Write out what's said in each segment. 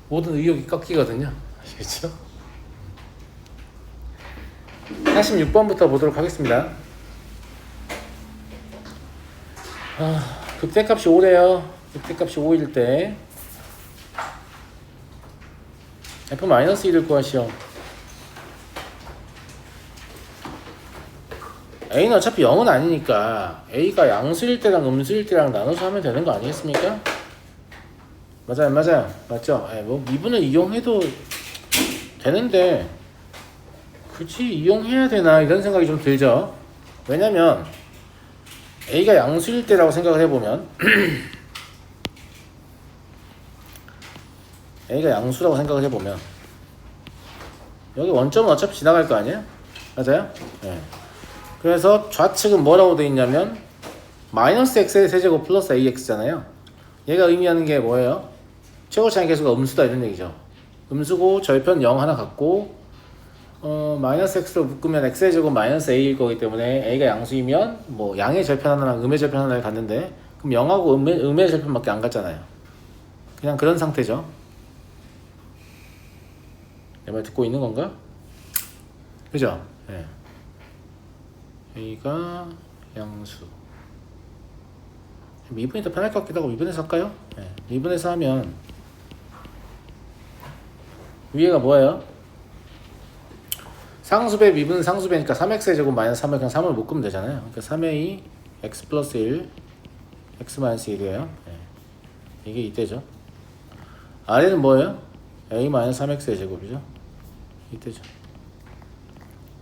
모든 의욕이 꺾이거든요. 아시겠죠? 46번부터 보도록 하겠습니다. 극대값이 5래요. 극대값이 5일 때 F-1을 구하시오. A는 어차피 0은 아니니까 A가 양수일 때랑 음수일 때랑 나눠서 하면 되는 거 아니겠습니까? 맞아요, 맞아요. 맞죠? 뭐 미분을 이용해도 되는데 굳이 이용해야 되나 이런 생각이 좀 들죠. 왜냐면 A가 양수일 때라고 생각을 해보면 A가 양수라고 생각을 해보면 여기 원점은 어차피 지나갈 거 아니에요? 맞아요? 네. 그래서 좌측은 뭐라고 되어 있냐면 마이너스 x의 세제곱 플러스 ax잖아요. 얘가 의미하는 게 뭐예요? 최고차의 계수가 음수다 이런 얘기죠. 음수고 절편 0 하나 갖고 마이너스 x로 묶으면 x의 제곱 마이너스 a일 거기 때문에 a가 양수이면 뭐 양의 절편 하나랑 음의 절편 하나를 갖는데 그럼 0하고 음의 절편밖에 안 갖잖아요. 그냥 그런 상태죠. 내 말 듣고 있는 건가? 그죠? 네. a가 양수. 미분이 더 편할 것 같기도 하고 미분해서 할까요? 네. 미분해서 하면 위에가 뭐예요? 상수배 미분 상수배니까 3x의 제곱 마이너스 3을 그냥 3을 묶으면 되잖아요. 그러니까 3a x 플러스 1 x 마이너스 1이에요. 네. 이게 이때죠. 아래는 뭐예요? a 마이너스 3x의 제곱이죠. 이때죠.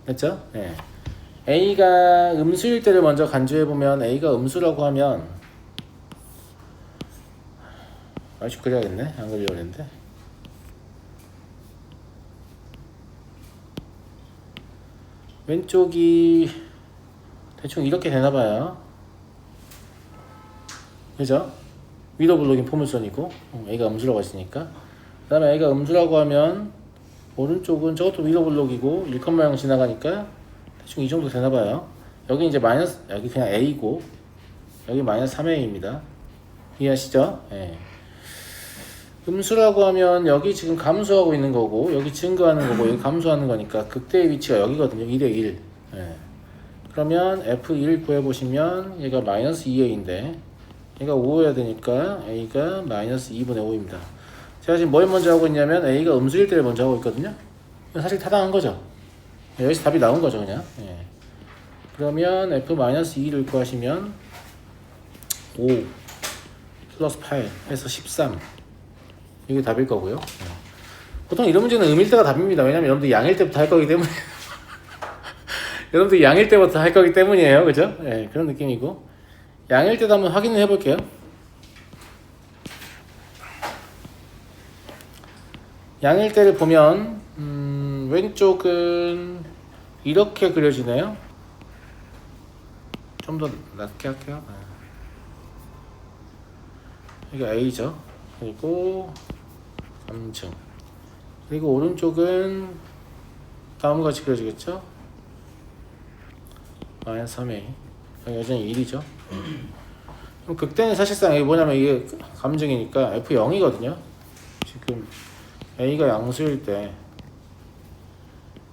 됐죠? 네. a가 음수일 때를 먼저 간주해보면 a가 음수라고 하면 아직 그려야겠네. 안 그리려고 했는데 왼쪽이 대충 이렇게 되나봐요. 그죠? 위로 블록인 포물선이고 A가 음수라고 했으니까 그 다음에 A가 음수라고 하면 오른쪽은 저것도 위로 블록이고 1,0 지나가니까 대충 이 정도 되나봐요. 여기 이제 마이너스 여기 그냥 A고 여기 마이너스 3A입니다. 이해하시죠? 네. 음수라고 하면 여기 지금 감수하고 있는 거고 여기 증가하는 거고 여기 감수하는 거니까 극대의 위치가 여기거든요. 1에 1. 네. 그러면 F1 구해보시면 얘가 마이너스 2A인데 얘가 5여야 되니까 A가 마이너스 2분의 5입니다. 제가 지금 뭘 먼저 하고 있냐면 A가 음수일 때를 먼저 하고 있거든요. 사실 타당한 거죠. 여기서 답이 나온 거죠 그냥. 네. 그러면 F-2를 구하시면 5 플러스 8 해서 13 이게 답일 거고요. 보통 이런 문제는 음일 때가 답입니다. 왜냐면 여러분들 양일 때부터 할 거기 때문에 여러분들 양일 때부터 할 거기 때문이에요. 그죠? 네, 그런 느낌이고 양일 때도 한번 확인을 해볼게요. 양일 때를 보면 왼쪽은 이렇게 그려지네요. 좀 더 낮게 할게요. 이게 A죠. 그리고 3층. 그리고 오른쪽은 다음과 같이 그려지겠죠? 마이너스 3A. 여전히 1이죠. 그럼 극대는 사실상 이게 뭐냐면 이게 감정이니까 F0이거든요. 지금 A가 양수일 때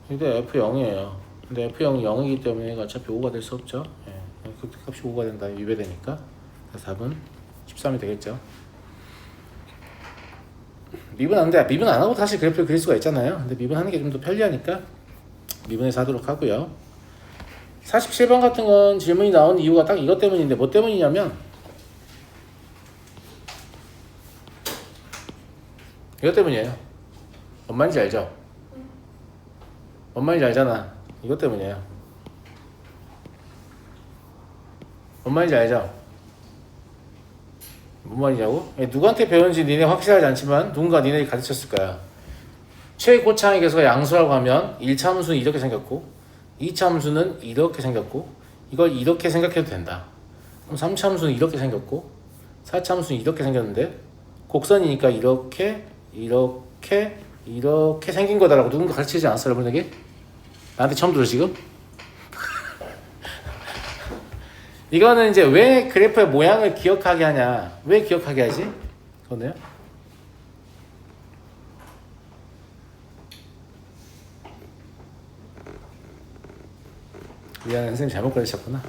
근데 F0이에요. 근데 F0이 0이기 때문에 어차피 5가 될 수 없죠. 예. 극대값이 5가 된다. 위배되니까. 그래서 답은 13이 되겠죠. 미분 안 돼. 미분 안 하고 다시 그래프를 그릴 수가 있잖아요. 근데 미분하는 게 좀 더 편리하니까 미분해서 하도록 하고요. 47번 같은 건 질문이 나온 이유가 딱 이것 때문인데 뭐 때문이냐면 이것 때문이에요. 뭔 말인지 알죠? 뭔 말인지 알잖아. 이것 때문이에요. 뭔 말인지 알죠? 뭔 말이냐고? 누구한테 배웠는지 니네 확실하지 않지만 누군가 니네들이 가르쳤을 거야. 최고차의 계수가 양수라고 하면 1차 함수는 이렇게 생겼고 2차 함수는 이렇게 생겼고 이걸 이렇게 생각해도 된다. 그럼 3차 함수는 이렇게 생겼고 4차 함수는 이렇게 생겼는데 곡선이니까 이렇게 생긴 거다라고 누군가 가르치지 않았어 여러분에게? 나한테 처음 들어 지금? 이거는 이제 왜 그래프의 모양을 기억하게 하냐? 왜 기억하게 하지? 그거네요. 미안해, 선생님 잘못 가르쳤구나.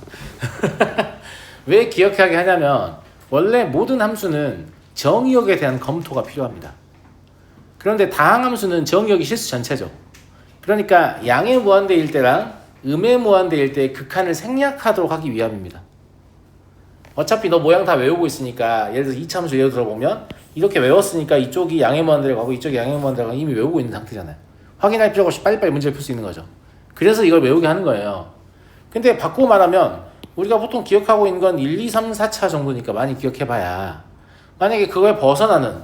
왜 기억하게 하냐면 원래 모든 함수는 정의역에 대한 검토가 필요합니다. 그런데 다항함수는 정의역이 실수 전체죠. 그러니까 양의 무한대일 때랑 음의 무한대일 때의 극한을 생략하도록 하기 위함입니다. 어차피 너 모양 다 외우고 있으니까 예를 들어서 이차함수 예를 들어보면 이렇게 외웠으니까 이쪽이 양의 무한대로 가고 이쪽이 양의 무한대로 가고 이미 외우고 있는 상태잖아요. 확인할 필요가 없이 빨리빨리 문제를 풀 수 있는 거죠. 그래서 이걸 외우게 하는 거예요. 근데 바꾸고 말하면 우리가 보통 기억하고 있는 건 1, 2, 3, 4차 정도니까 많이 기억해봐야 만약에 그걸 벗어나는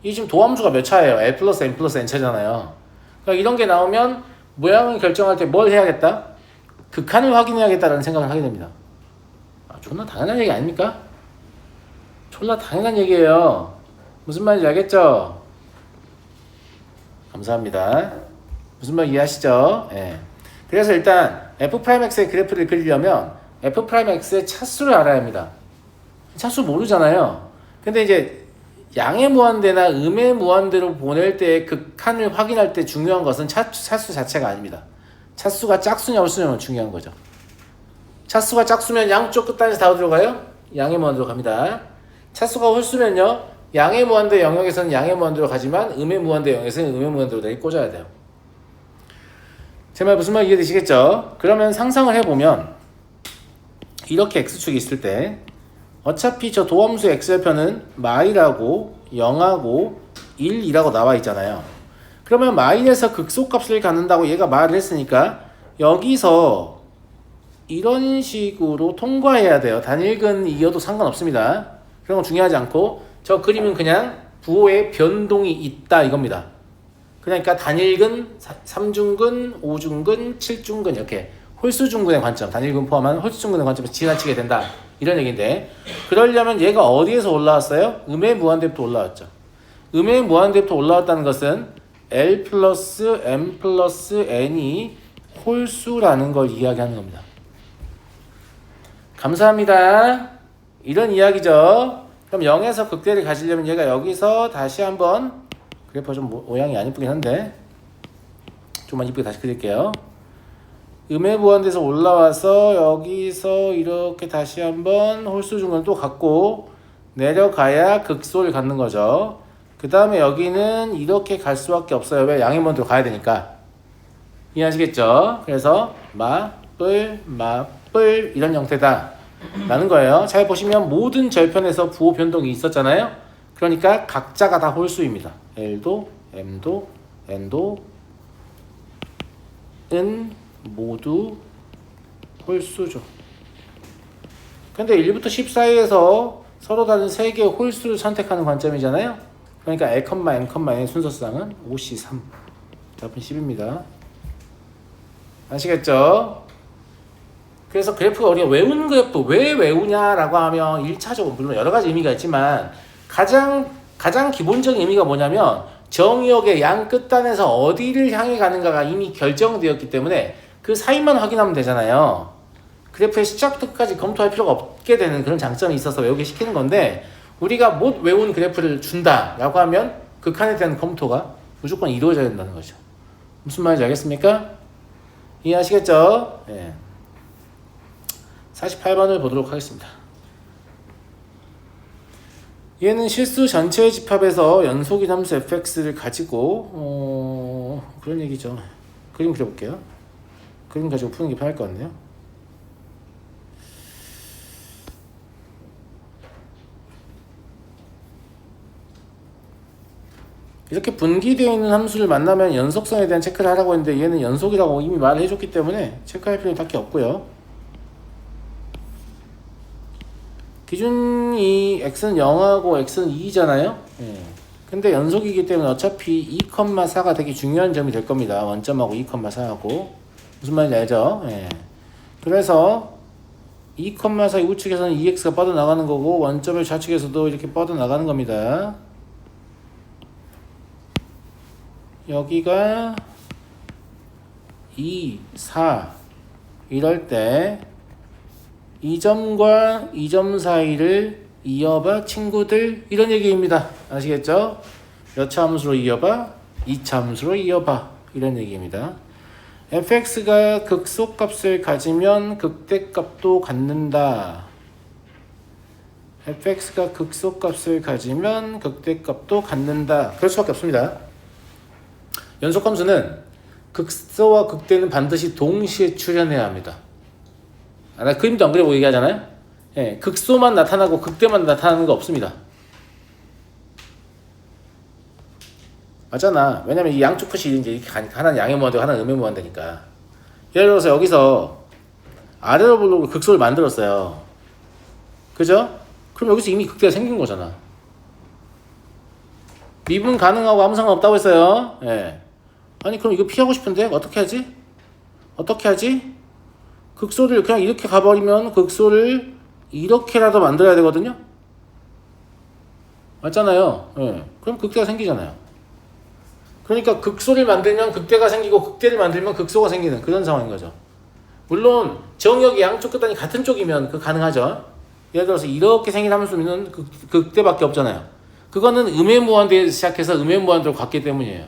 이 지금 도함수가 몇 차예요? L 플러스 M 플러스 N 차잖아요. 그러니까 이런 게 나오면 모양을 결정할 때 뭘 해야겠다? 극한을 확인해야겠다라는 생각을 하게 됩니다. 존나 당연한 얘기 아닙니까? 졸라 당연한 얘기예요. 무슨 말인지 알겠죠? 감사합니다. 무슨 말 이해하시죠? 예. 그래서 일단 f'x의 그래프를 그리려면 f'x의 차수를 알아야 합니다. 차수 모르잖아요. 근데 이제 양의 무한대나 음의 무한대로 보낼 때 극한을 확인할 때 중요한 것은 차수 자체가 아닙니다. 차수가 짝수냐 홀수냐가 중요한 거죠. 차수가 짝수면 양쪽 끝단에서 다 어디로 가요? 양의 무한대로 갑니다. 차수가 홀수면요, 양의 무한대 영역에서는 양의 무한대로 가지만 음의 무한대 영역에서는 음의 무한대로 내리 꽂아야 돼요. 제 말 무슨 말 이해되시겠죠? 그러면 상상을 해보면 이렇게 x축이 있을 때 어차피 저 도함수 x절편은 마이라고 0하고 1이라고 나와 있잖아요. 그러면 마이에서 극소값을 갖는다고 얘가 말을 했으니까 여기서 이런 식으로 통과해야 돼요. 단일근이어도 상관없습니다. 그런 건 중요하지 않고 저 그림은 그냥 부호에 변동이 있다 이겁니다. 그러니까 단일근, 3중근, 5중근, 7중근 이렇게 홀수중근의 관점, 단일근 포함한 홀수중근의 관점에서 지나치게 된다 이런 얘기인데, 그러려면 얘가 어디에서 올라왔어요? 음의 무한대부터 올라왔죠. 음의 무한대부터 올라왔다는 것은 L 플러스 M 플러스 N이 홀수라는 걸 이야기하는 겁니다. 감사합니다. 이런 이야기죠. 그럼 0에서 극대를 가지려면 얘가 여기서 다시 한번, 그래프가 좀 모양이 안 이쁘긴 한데 좀만 이쁘게 다시 그릴게요. 음의 무한대에서 올라와서 여기서 이렇게 다시 한번 홀수 중간을 또 갖고 내려가야 극소를 갖는 거죠. 그 다음에 여기는 이렇게 갈 수밖에 없어요. 왜? 양의 무한대로 가야 되니까. 이해하시겠죠? 그래서 마뿔 이런 형태다 라는 거예요. 잘 보시면 모든 절편에서 부호 변동이 있었잖아요. 그러니까 각자가 다 홀수입니다. L도 M도 N도 은 모두 홀수죠. 근데 1부터 10 사이에서 서로 다른 3개의 홀수를 선택하는 관점이잖아요. 그러니까 L, M, N의 순서상은 5C3 답은 10입니다. 아시겠죠? 그래서 그래프가 우리가 외우는 그래프 왜 외우냐라고 하면 1차적으로 물론 여러 가지 의미가 있지만 가장 기본적인 의미가 뭐냐면 정의역의 양 끝단에서 어디를 향해 가는가가 이미 결정되었기 때문에 그 사이만 확인하면 되잖아요. 그래프의 시작부터 끝까지 검토할 필요가 없게 되는 그런 장점이 있어서 외우게 시키는 건데, 우리가 못 외운 그래프를 준다라고 하면 극한에 대한 검토가 무조건 이루어져야 된다는 거죠. 무슨 말인지 알겠습니까? 이해하시겠죠? 네. 48번을 보도록 하겠습니다. 얘는 실수 전체의 집합에서 연속인 함수 fx를 가지고 그런 얘기죠. 그림 그려볼게요. 그림 가지고 푸는 게 편할 것 같네요. 이렇게 분기되어 있는 함수를 만나면 연속성에 대한 체크를 하라고 했는데 얘는 연속이라고 이미 말을 해줬기 때문에 체크할 필요는 딱히 없고요. 기준이 x는 0하고 x는 2잖아요. 근데 연속이기 때문에 어차피 2,4가 되게 중요한 점이 될 겁니다. 원점하고 2,4하고 무슨 말인지 알죠? 그래서 2,4의 우측에서는 2x가 뻗어나가는 거고 원점의 좌측에서도 이렇게 뻗어나가는 겁니다. 여기가 2, 4 이럴 때 이 점과 이 점 사이를 이어봐 친구들 이런 얘기입니다. 아시겠죠? 몇 차 함수로 이어봐? 2차 함수로 이어봐 이런 얘기입니다. fx가 극소값을 가지면 극대값도 갖는다. fx가 극소값을 가지면 극대값도 갖는다. 그럴 수밖에 없습니다. 연속함수는 극소와 극대는 반드시 동시에 출현해야 합니다. 나 그림도 안 그리고 얘기하잖아요. 예, 극소만 나타나고 극대만 나타나는 거 없습니다. 맞잖아. 왜냐면 이 양쪽 끝이 이제 이렇게 가니까 하나는 양의 무한대고 하나는 음의 무한대니까. 예를 들어서 여기서 아래로 보려고 극소를 만들었어요. 그죠? 그럼 여기서 이미 극대가 생긴 거잖아. 미분 가능하고 아무 상관없다고 했어요. 예. 아니 그럼 이거 피하고 싶은데 어떻게 하지? 어떻게 하지? 극소를 그냥 이렇게 가버리면 극소를 이렇게라도 만들어야 되거든요. 맞잖아요. 예. 그럼 극대가 생기잖아요. 그러니까 극소를 만들면 극대가 생기고 극대를 만들면 극소가 생기는 그런 상황인 거죠. 물론 정역이 양쪽 끝단이 같은 쪽이면 그 가능하죠. 예를 들어서 이렇게 생긴 함수는 극대밖에 없잖아요. 그거는 음의 무한대에서 시작해서 음의 무한대로 갔기 때문이에요.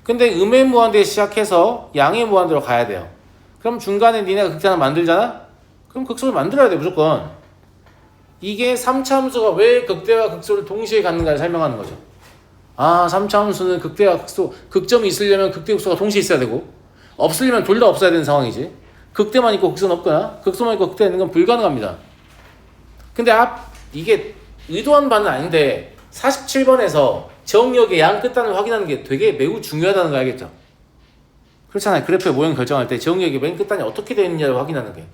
근데 음의 무한대에 시작해서 양의 무한대로 가야 돼요. 그럼 중간에 니네가 극대 하나 만들잖아? 그럼 극소를 만들어야 돼 무조건. 이게 3차 함수가 왜 극대와 극소를 동시에 갖는가를 설명하는 거죠. 아 3차 함수는 극대와 극소, 극점이 있으려면 극대 극소가 동시에 있어야 되고 없으려면 둘 다 없어야 되는 상황이지. 극대만 있고 극소는 없거나 극소만 있고 극대가 있는 건 불가능합니다. 근데 이게 의도한 바는 아닌데 47번에서 정역의 양 끝단을 확인하는 게 되게 매우 중요하다는 거 알겠죠? 그렇잖아요. 그래프의 모형 결정할 때 정역의 맨 끝단이 어떻게 되어 있느냐를 확인하는 게.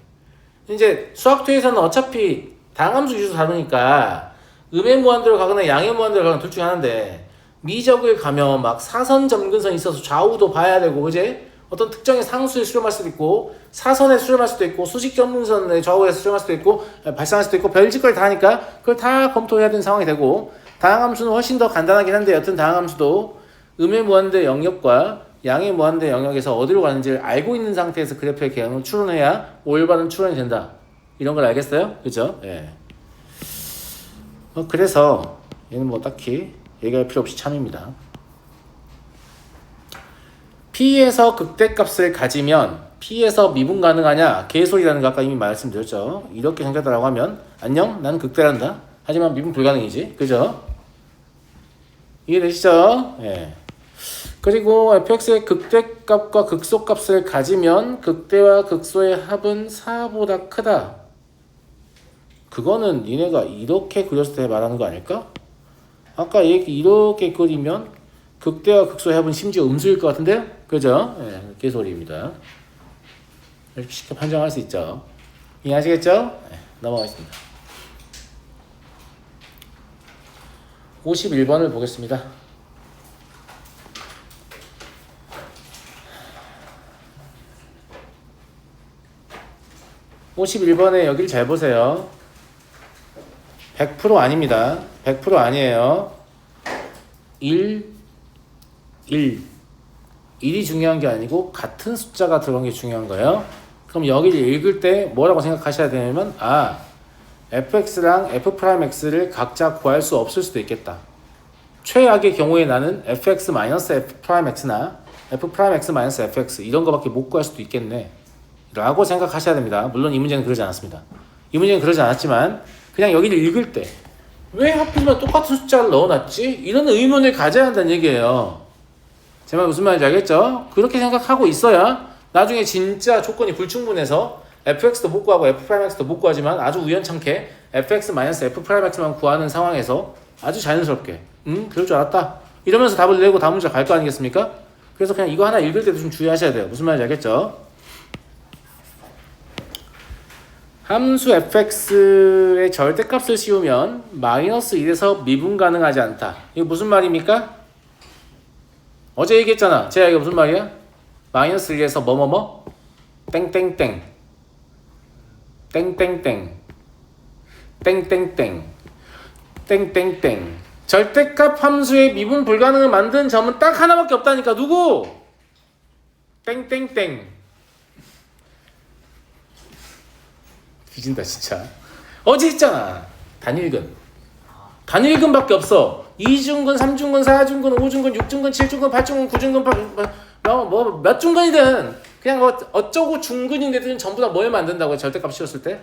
이제 수학투에서는 어차피 다항함수 위주로 다루니까 음의 무한대로 가거나 양의 무한대로 가거나 둘 중에 하나인데 미적을 가면 막 사선 점근선이 있어서 좌우도 봐야 되고 그제? 어떤 특정의 상수에 수렴할 수도 있고 사선에 수렴할 수도 있고 수직 점근선에 좌우에서 수렴할 수도 있고 발생할 수도 있고 별짓걸 다 하니까 그걸 다 검토해야 되는 상황이 되고 다항함수는 훨씬 더 간단하긴 한데 여튼 다항함수도 음의 무한대 영역과 양의 무한대 영역에서 어디로 가는지를 알고 있는 상태에서 그래프의 개형을 추론해야 올바른 추론이 된다. 이런 걸 알겠어요? 그죠? 예. 그래서 얘는 뭐 딱히 얘기할 필요 없이 참입니다. P에서 극대값을 가지면 P에서 미분 가능하냐? 개소리라는 거 아까 이미 말씀드렸죠. 이렇게 생겼다라고 하면 안녕? 나는 극대란다. 하지만 미분 불가능이지. 그죠? 이해되시죠? 예. 그리고 fx의 극대값과 극소값을 가지면 극대와 극소의 합은 4보다 크다. 그거는 니네가 이렇게 그렸을 때 말하는 거 아닐까? 아까 이렇게 그리면 극대와 극소의 합은 심지어 음수일 것 같은데요? 그죠? 예, 개소리입니다. 이렇게 쉽게 판정할 수 있죠. 이해하시겠죠? 네, 넘어가겠습니다. 51번을 보겠습니다. (51번에) 여길 잘 보세요. 100% 아닙니다. 100% 아니에요. 1이 중요한 게 아니고 같은 숫자가 들어간 게 중요한 거예요. 그럼 여기를 읽을 때 뭐라고 생각하셔야 되냐면 fx랑 f'x를 각자 구할 수 없을 수도 있겠다. 최악의 경우에 나는 fx-f'x나 f'x-fx 이런 거밖에 못 구할 수도 있겠네 라고 생각하셔야 됩니다. 물론 이 문제는 그러지 않았습니다. 이 문제는 그러지 않았지만 그냥 여기를 읽을 때 왜 하필이면 똑같은 숫자를 넣어놨지? 이런 의문을 가져야 한다는 얘기예요. 제 말 무슨 말인지 알겠죠? 그렇게 생각하고 있어야 나중에 진짜 조건이 불충분해서 fx도 못 구하고 f'x도 못 구하지만 아주 우연찮게 fx-f'x만 구하는 상황에서 아주 자연스럽게 그럴 줄 알았다 이러면서 답을 내고 다음 문제 갈 거 아니겠습니까? 그래서 그냥 이거 하나 읽을 때도 좀 주의하셔야 돼요. 무슨 말인지 알겠죠? 함수 fx의 절대값을 씌우면 -1에서 미분 가능하지 않다. 이거 무슨 말입니까? 어제 얘기했잖아. 제가 이거 무슨 말이야? -1에서 뭐뭐뭐? 땡땡땡 땡땡땡 땡땡땡 땡땡땡 절대값 함수의 미분 불가능을 만든 점은 딱 하나밖에 없다니까. 누구? 땡땡땡. 뒤진다 진짜. 어제 했잖아. 단일근밖에 없어. 2중근, 3중근, 4중근, 5중근, 6중근, 7중근, 8중근, 9중근, 몇 중근이든 그냥 뭐 어쩌고 중근인데도 전부 다 뭘 만든다고요? 절대값 씌웠을 때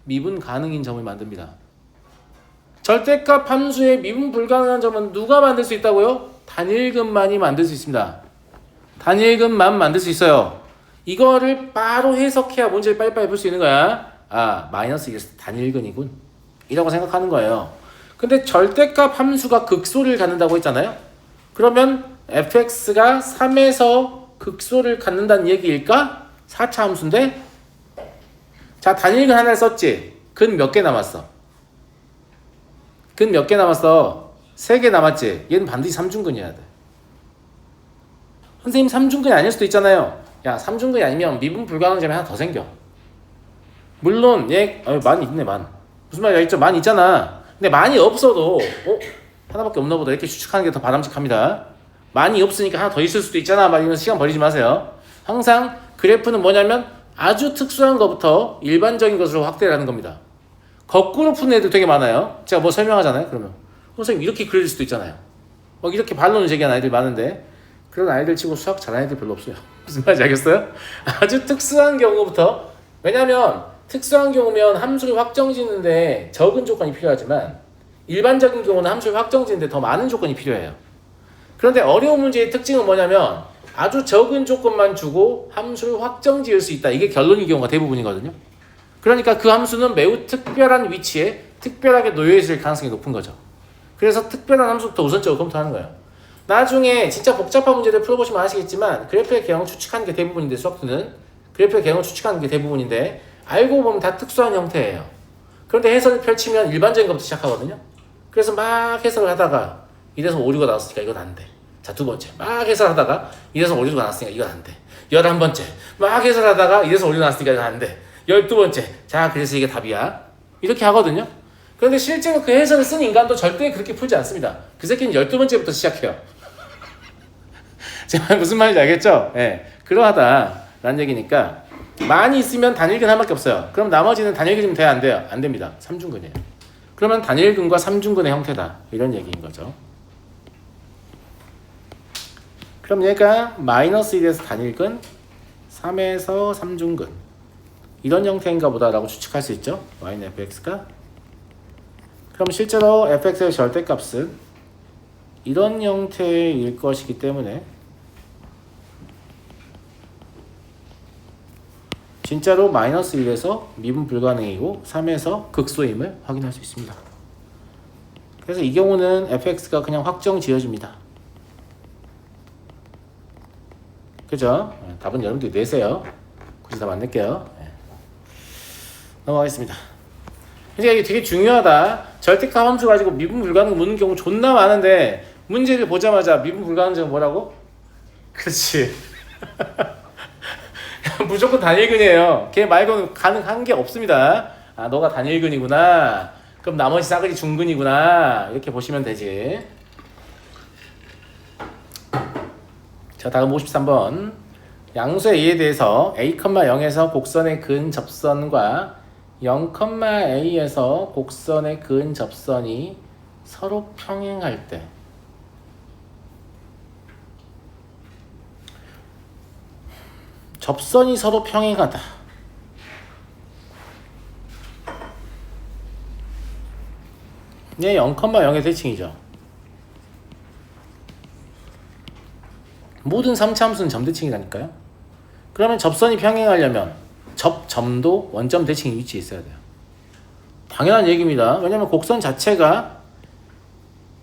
미분 가능인 점을 만듭니다. 절대값 함수의 미분 불가능한 점은 누가 만들 수 있다고요? 단일근만이 만들 수 있습니다. 단일근만 만들 수 있어요. 이거를 바로 해석해야 문제를 빨리빨리 풀 수 있는 거야. 아, 마이너스 1에서 단일근이군 이라고 생각하는 거예요. 근데 절대값 함수가 극소를 갖는다고 했잖아요. 그러면 fx가 3에서 극소를 갖는다는 얘기일까? 4차 함수인데 자, 단일근 하나를 썼지. 근 몇 개 남았어? 근 몇 개 남았어? 3개 남았지. 얘는 반드시 3중근이어야 돼. 선생님 3중근이 아닐 수도 있잖아요. 야, 3중근이 아니면 미분 불가능한 점이 하나 더 생겨. 물론 얘 많이 있네. 무슨 말이야? 있죠. 많이 있잖아. 근데 많이 없어도 하나밖에 없나 보다 이렇게 추측하는 게 더 바람직합니다. 많이 없으니까 하나 더 있을 수도 있잖아. 막 이러면서 시간 버리지 마세요. 항상 그래프는 뭐냐면 아주 특수한 것부터 일반적인 것으로 확대를 하는 겁니다. 거꾸로 푸는 애들 되게 많아요. 제가 뭐 설명하잖아요. 그러면 선생님 이렇게 그릴 수도 있잖아요. 막 이렇게 반론을 제기하는 아이들 많은데 그런 아이들 치고 수학 잘하는 애들 별로 없어요. 무슨 말인지 알겠어요? 아주 특수한 경우부터. 왜냐면 특수한 경우면 함수를 확정짓는데 적은 조건이 필요하지만 일반적인 경우는 함수를 확정짓는데 더 많은 조건이 필요해요. 그런데 어려운 문제의 특징은 뭐냐면 아주 적은 조건만 주고 함수를 확정지을 수 있다. 이게 결론인 경우가 대부분이거든요. 그러니까 그 함수는 매우 특별한 위치에 특별하게 놓여 있을 가능성이 높은 거죠. 그래서 특별한 함수부터 우선적으로 검토하는 거예요. 나중에 진짜 복잡한 문제를 풀어보시면 아시겠지만 그래프의 개형을 추측하는 게 대부분인데 수학들은 그래프의 개형을 추측하는 게 대부분인데 알고 보면 다 특수한 형태예요. 그런데 해설을 펼치면 일반적인 것부터 시작하거든요. 그래서 막 해설을 하다가 이래서 오류가 나왔으니까 이건 안 돼. 자, 두 번째 막 해설하다가 이래서 오류가 나왔으니까 이건 안 돼. 11번째 막 해설하다가 이래서 오류가 나왔으니까 이건 안 돼. 12번째 자, 그래서 이게 답이야. 이렇게 하거든요. 그런데 실제로 그 해설을 쓴 인간도 절대 그렇게 풀지 않습니다. 그 새끼는 12번째부터 시작해요. 제가 무슨 말인지 알겠죠? 예, 그러하다라는 얘기니까 많이 있으면 단일근 하나밖에 없어요. 그럼 나머지는 단일근이면 돼야 안 돼요? 안 됩니다. 3중근이에요. 그러면 단일근과 3중근의 형태다. 이런 얘기인 거죠. 그럼 얘가 마이너스 1에서 단일근, 3에서 3중근 이런 형태인가 보다라고 추측할 수 있죠. y는 fx가. 그럼 실제로 fx의 절대값은 이런 형태일 것이기 때문에 진짜로 마이너스 1에서 미분 불가능이고 3에서 극소임을 확인할 수 있습니다. 그래서 이 경우는 fx가 그냥 확정 지어집니다. 그죠? 답은 여러분들이 내세요. 굳이 답 안 낼게요. 넘어가겠습니다. 이제 이게 되게 중요하다. 절대값 함수 가지고 미분 불가능 묻는 경우 존나 많은데 문제를 보자마자 미분 불가능점은 뭐라고? 그렇지. 무조건 단일근이에요. 걔 말고는 가능한 게 없습니다. 아, 너가 단일근이구나. 그럼 나머지 싸그리 중근이구나. 이렇게 보시면 되지. 자, 다음 53번. 양수의 a에 대해서 a, 0에서 곡선의 근접선과 0,a에서 곡선의 근접선이 서로 평행할 때 접선이 서로 평행하다. 얘 0,0의 대칭이죠. 모든 3차 함수는 점대칭이라니까요. 그러면 접선이 평행하려면 접점도 원점 대칭 위치에 있어야 돼요. 당연한 얘기입니다. 왜냐면 곡선 자체가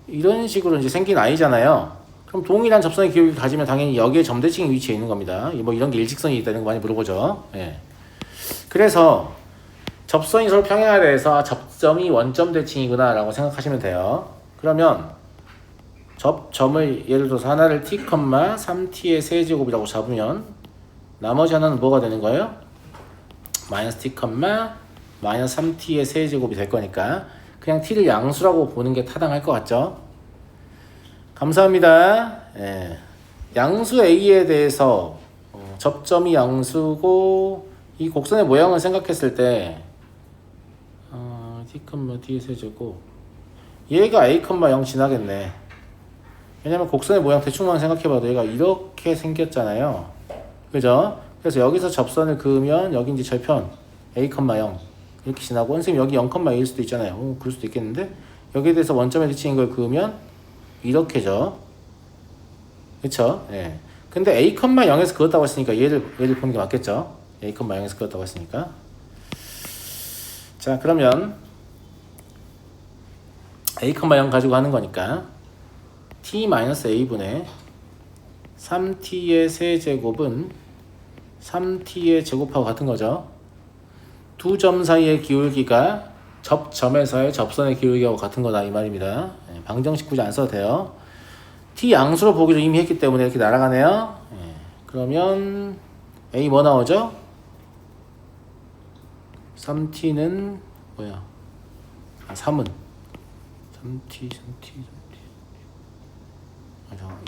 이런 식으로 이제 생긴 아이잖아요. 그럼 동일한 접선의 기울기 가지면 당연히 여기에 점대칭 위치에 있는 겁니다. 뭐 이런 게 일직선이 있다는 거 많이 물어보죠. 예. 그래서 접선이 서로 평행하게 돼서 접점이 원점 대칭이구나 라고 생각하시면 돼요. 그러면 접점을 예를 들어서 하나를 t, 3t의 세제곱이라고 잡으면 나머지 하나는 뭐가 되는 거예요? 마이너스 t, 마이너스 3t의 세제곱이 될 거니까 그냥 t를 양수라고 보는 게 타당할 것 같죠? 감사합니다. 예. 양수 a에 대해서 접점이 양수고 이 곡선의 모양을 생각했을 때 t, t의 세제곱 얘가 a, 0 지나겠네. 왜냐면 곡선의 모양 대충만 생각해봐도 얘가 이렇게 생겼잖아요. 그죠? 그래서 여기서 접선을 그으면 여기 이제 절편 a, 0 이렇게 지나고 선생님 여기 0,1일 수도 있잖아요. 그럴 수도 있겠는데 여기에 대해서 원점에 대칭인 걸 그으면 이렇게죠. 그쵸? 예. 근데 a, 0에서 그었다고 했으니까 얘를 보는 게 맞겠죠? a, 0에서 그었다고 했으니까. 자, 그러면 a, 0 가지고 하는 거니까 t-a분의 3t의 세제곱은 3t의 제곱하고 같은 거죠. 두 점 사이의 기울기가 접점에서의 접선의 기울기하고 같은 거다 이 말입니다. 방정식 굳이 안 써도 돼요. t 양수로 보기로 이미 했기 때문에 이렇게 날아가네요. 그러면 a 뭐 나오죠? 3t는 뭐야? 3은 3t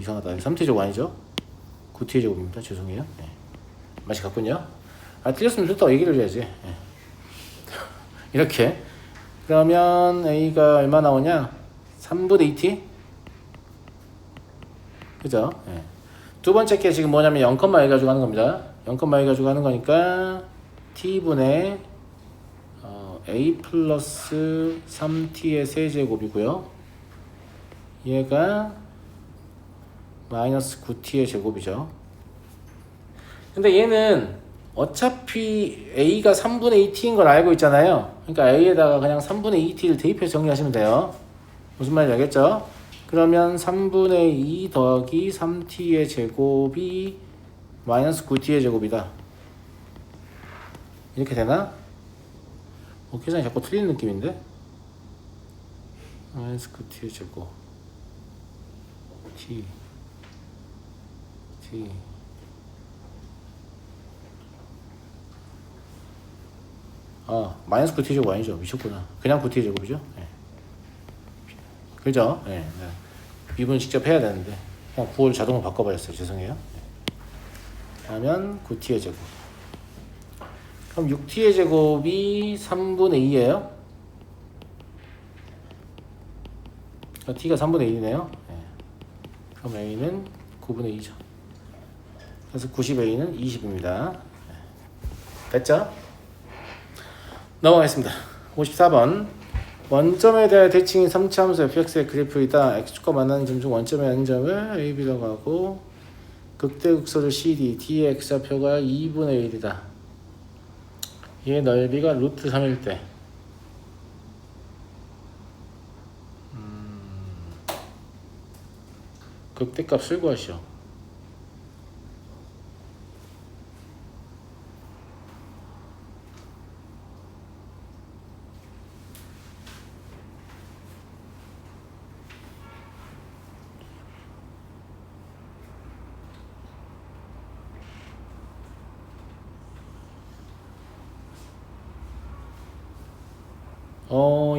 이상하다. 3t 제곱 아니죠? 9t의 제곱입니다. 죄송해요. 맛이 같군요. 틀렸으면 좋다고 얘기를 해야지. 이렇게. 그러면 a가 얼마 나오냐? 3분의 2t? 그죠? 두 번째 게 지금 뭐냐면 0,1 가지고 하는 겁니다. 0,1 가지고 하는 거니까 t분의 a 플러스 3t의 세제곱이고요. 얘가 마이너스 9t의 제곱이죠. 근데 얘는 어차피 a가 3분의 2t인 걸 알고 있잖아요. 그러니까 a에다가 그냥 3분의 2t를 대입해서 정리하시면 돼요. 무슨 말인지 알겠죠? 그러면 3분의 2 더하기 3t의 제곱이 마이너스 9t의 제곱이다. 이렇게 되나? 계산이 자꾸 틀리는 느낌인데? 마이너스 9t의 제곱 t 마이너스 9t 제곱 아니죠? 미쳤구나. 그냥 9t 제곱이죠? 네. 그죠? 네. 미분 직접 해야 되는데 그냥 9를 자동으로 바꿔버렸어요. 죄송해요. 그러면 9t의 제곱. 그럼 6t의 제곱이 3분의 2예요. t가 3분의 1이네요. 그럼 a는 9분의 2죠. 그래서 90a는 20입니다. 됐죠? 넘어가겠습니다. 54번. 원점에 대한 대칭인 3차 함수 fx의 그래프이다. x축과 만나는 점 중 원점의 한 점을 a, b라고 하고 극대극소를 cd, d의 x좌표가 2분의 1이다. 얘 넓이가 루트 3일 때 극대값을 구하시오.